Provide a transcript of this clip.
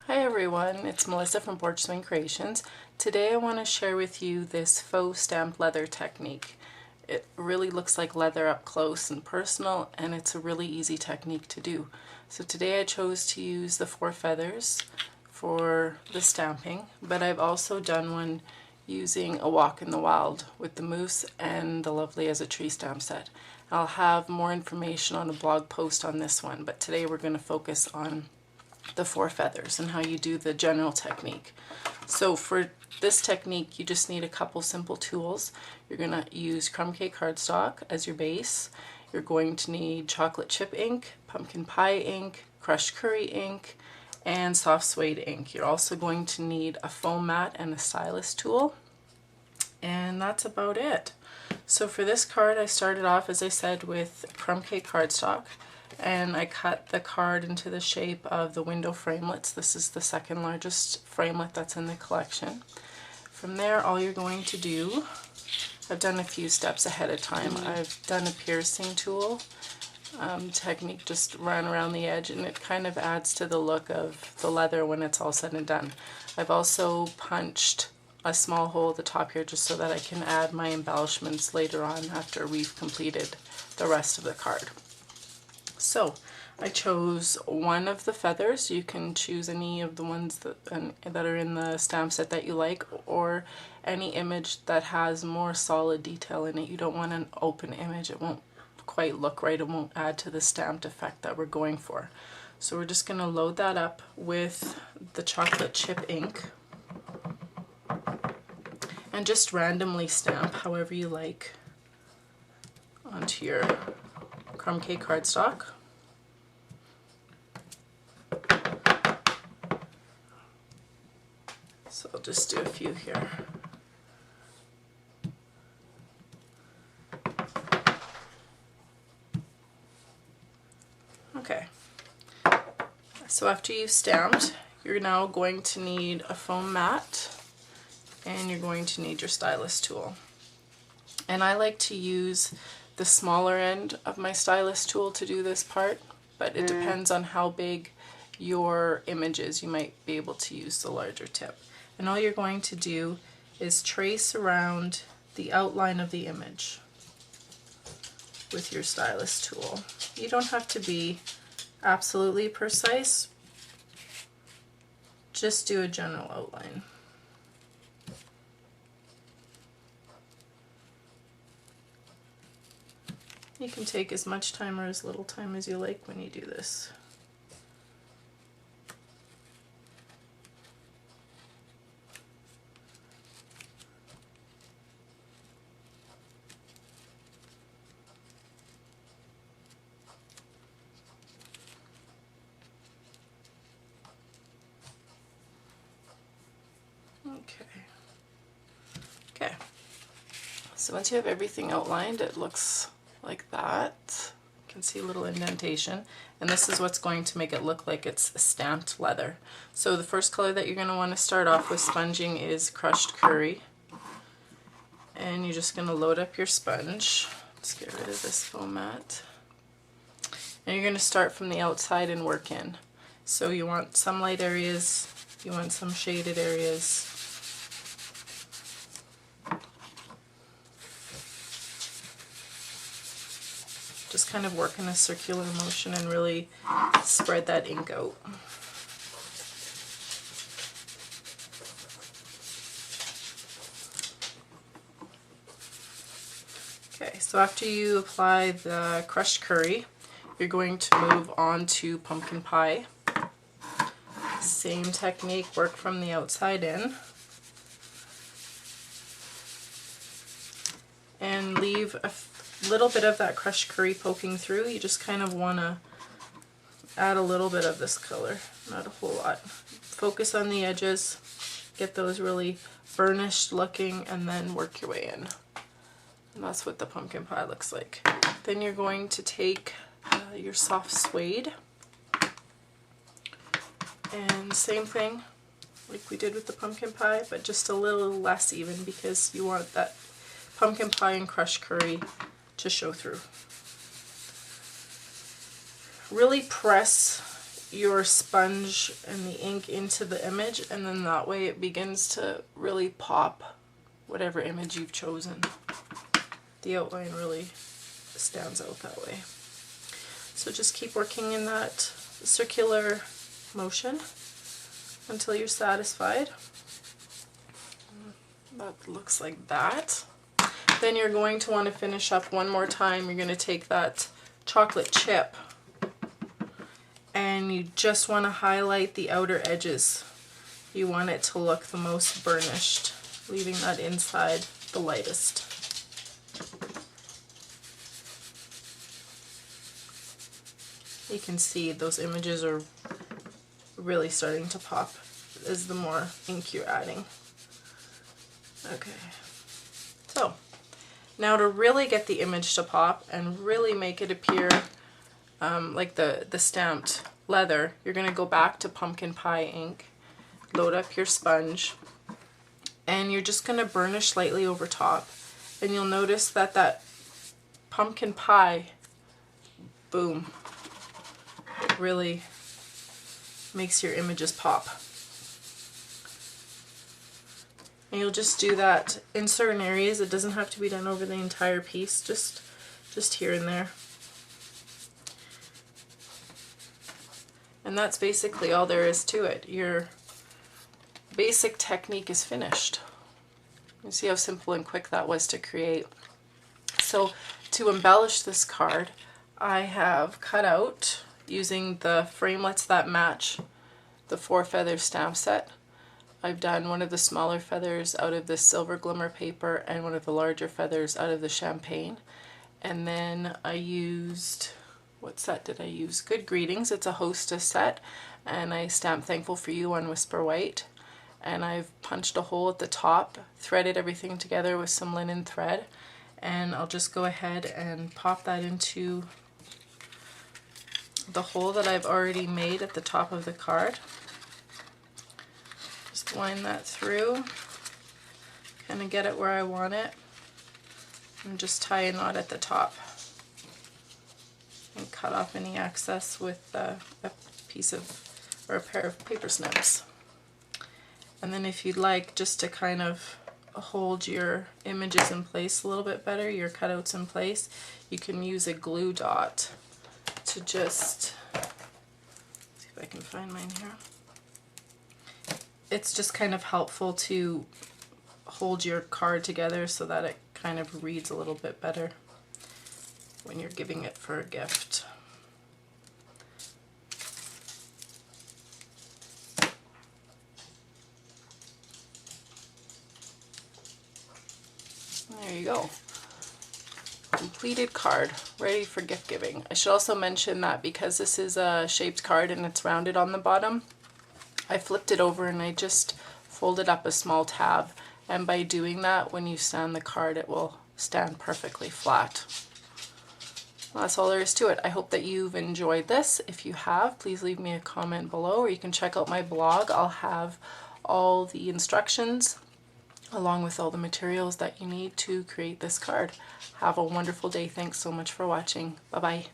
Hi everyone, it's Melissa from Porch Swing Creations. Today I want to share with you this faux stamped leather technique. It really looks like leather up close and personal, and it's a really easy technique to do. So today I chose to use the 4 feathers for the stamping, but I've also done one using a Walk in the Wild with the moose and the Lovely as a Tree stamp set. I'll have more information on a blog post on this one, but today we're going to focus on the 4 feathers and how you do the general technique. So for this technique you just need a couple simple tools. You're going to use crumb cake cardstock as your base. You're going to need chocolate chip ink, pumpkin pie ink, crushed curry ink, and soft suede ink. You're also going to need a foam mat and a stylus tool, and that's about it. So for this card I started off, as I said, with crumb cake cardstock, and I cut the card into the shape of the window framelets. This is the second largest framelit that's in the collection. From there, all you're going to do, I've done a few steps ahead of time. I've done a piercing tool technique, just run around the edge, and it kind of adds to the look of the leather when it's all said and done. I've also punched a small hole at the top here just so that I can add my embellishments later on after we've completed the rest of the card. So I chose one of the feathers. You can choose any of the ones that are in the stamp set that you like, or any image that has more solid detail in it. You don't want an open image. It won't quite look right. It won't add to the stamped effect that we're going for. So we're just going to load that up with the chocolate chip ink and just randomly stamp however you like onto your crumb cake cardstock. So I'll just do a few here. Okay, so after you've stamped, you're now going to need a foam mat and you're going to need your stylus tool. And I like to use the smaller end of my stylus tool to do this part, but it depends on how big your image is. You might be able to use the larger tip. And all you're going to do is trace around the outline of the image with your stylus tool. You don't have to be absolutely precise, just do a general outline. You can take as much time or as little time as you like when you do this. Okay, so once you have everything outlined, it looks like that. You can see a little indentation, and this is what's going to make it look like it's stamped leather. So the first color that you're going to want to start off with sponging is crushed curry, and you're just going to load up your sponge. Let's get rid of this foam mat. And you're going to start from the outside and work in. So you want some light areas, you want some shaded areas. Just kind of work in a circular motion and really spread that ink out. Okay, so after you apply the crushed curry, you're going to move on to pumpkin pie. Same technique, work from the outside in. And leave a little bit of that crushed curry poking through. You just kind of want to add a little bit of this color, not a whole lot. Focus on the edges, get those really burnished looking, and then work your way in. And that's what the pumpkin pie looks like. Then you're going to take your soft suede, and same thing like we did with the pumpkin pie, but just a little less even because you want that pumpkin pie and crushed curry to show through. Really press your sponge and the ink into the image, and then that way it begins to really pop whatever image you've chosen. The outline really stands out that way. So just keep working in that circular motion until you're satisfied. That looks like that. Then you're going to want to finish up one more time. You're going to take that chocolate chip and you just want to highlight the outer edges. You want it to look the most burnished, leaving that inside the lightest. You can see those images are really starting to pop as the more ink you're adding. Okay, so now to really get the image to pop and really make it appear like the stamped leather, you're going to go back to pumpkin pie ink, load up your sponge, and you're just going to burnish lightly over top. And you'll notice that that pumpkin pie, boom, it really makes your images pop. And you'll just do that in certain areas. It doesn't have to be done over the entire piece, just here and there. And that's basically all there is to it. Your basic technique is finished. You see how simple and quick that was to create. So to embellish this card, I have cut out, using the framelits that match the 4 feather stamp set, I've done one of the smaller feathers out of the silver glimmer paper and one of the larger feathers out of the champagne. And then I used, what set did I use? Good Greetings. It's a hostess set, and I stamped Thankful for You on Whisper White. And I've punched a hole at the top, threaded everything together with some linen thread, and I'll just go ahead and pop that into the hole that I've already made at the top of the card. Just wind that through, kind of get it where I want it, and just tie a knot at the top and cut off any excess with a piece of, or a pair of paper snips. And then if you'd like just to kind of hold your images in place a little bit better, your cutouts in place, you can use a glue dot to just, see if I can find mine here. It's just kind of helpful to hold your card together so that it kind of reads a little bit better when you're giving it for a gift. There you go. Completed card, ready for gift giving. I should also mention that because this is a shaped card and it's rounded on the bottom, I flipped it over and I just folded up a small tab, and by doing that, when you stand the card, it will stand perfectly flat. Well, that's all there is to it. I hope that you've enjoyed this. If you have, please leave me a comment below, or you can check out my blog. I'll have all the instructions along with all the materials that you need to create this card. Have a wonderful day. Thanks so much for watching. Bye-bye.